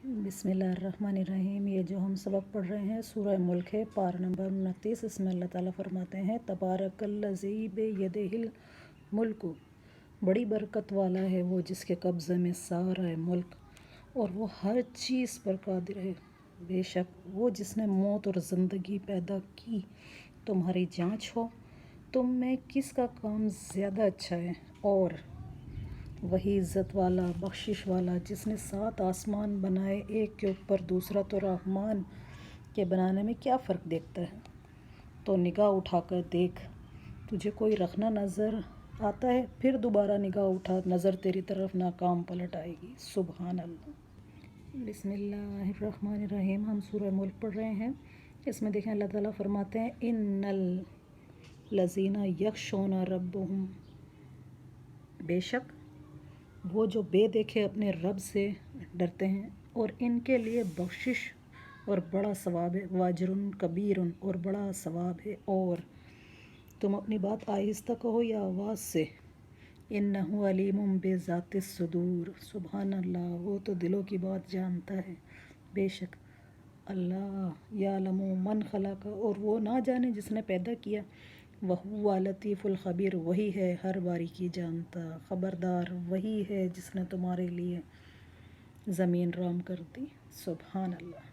بسم اللہ الرحمن الرحیم۔ یہ جو ہم سبق پڑھ رہے ہیں سورہ ملک ہے، پارہ نمبر 29۔ اس میں اللہ تعالیٰ فرماتے ہیں تبارک الذی بیدہ الملک، بڑی برکت والا ہے وہ جس کے قبضے میں سارا ہے ملک اور وہ ہر چیز پر قادر ہے۔ بے شک وہ جس نے موت اور زندگی پیدا کی تمہاری جانچ ہو تم میں کس کا کام زیادہ اچھا ہے، اور وہی عزت والا بخشش والا جس نے 7 آسمان بنائے ایک کے اوپر دوسرا، تو رحمان کے بنانے میں کیا فرق دیکھتا ہے؟ تو نگاہ اٹھا کر دیکھ، تجھے کوئی رکھنا نظر آتا ہے؟ پھر دوبارہ نگاہ اٹھا، نظر تیری طرف ناکام پلٹ آئے گی۔ سبحان اللہ۔ بسم اللہ الرحمن الرحیم۔ ہم سورہ ملک پڑھ رہے ہیں۔ اس میں دیکھیں اللہ تعالیٰ فرماتے ہیں ان الذین یخشون ربہم، بے شک وہ جو بے دیکھے اپنے رب سے ڈرتے ہیں اور ان کے لیے بخشش اور بڑا ثواب ہے، واجر کبیر، اور بڑا ثواب ہے۔ اور تم اپنی بات آہستہ کہو یا آواز سے، انہ علیم بذات الصدور، سبحان اللہ، وہ تو دلوں کی بات جانتا ہے۔ بے شک اللہ یعلم من خلق، اور وہ نہ جانے جس نے پیدا کیا، وہو لطیف الخبیر، وہی ہے ہر باریکی جانتا، خبردار، وہی ہے جس نے تمہارے لیے زمین رام کر دی۔ سبحان اللہ۔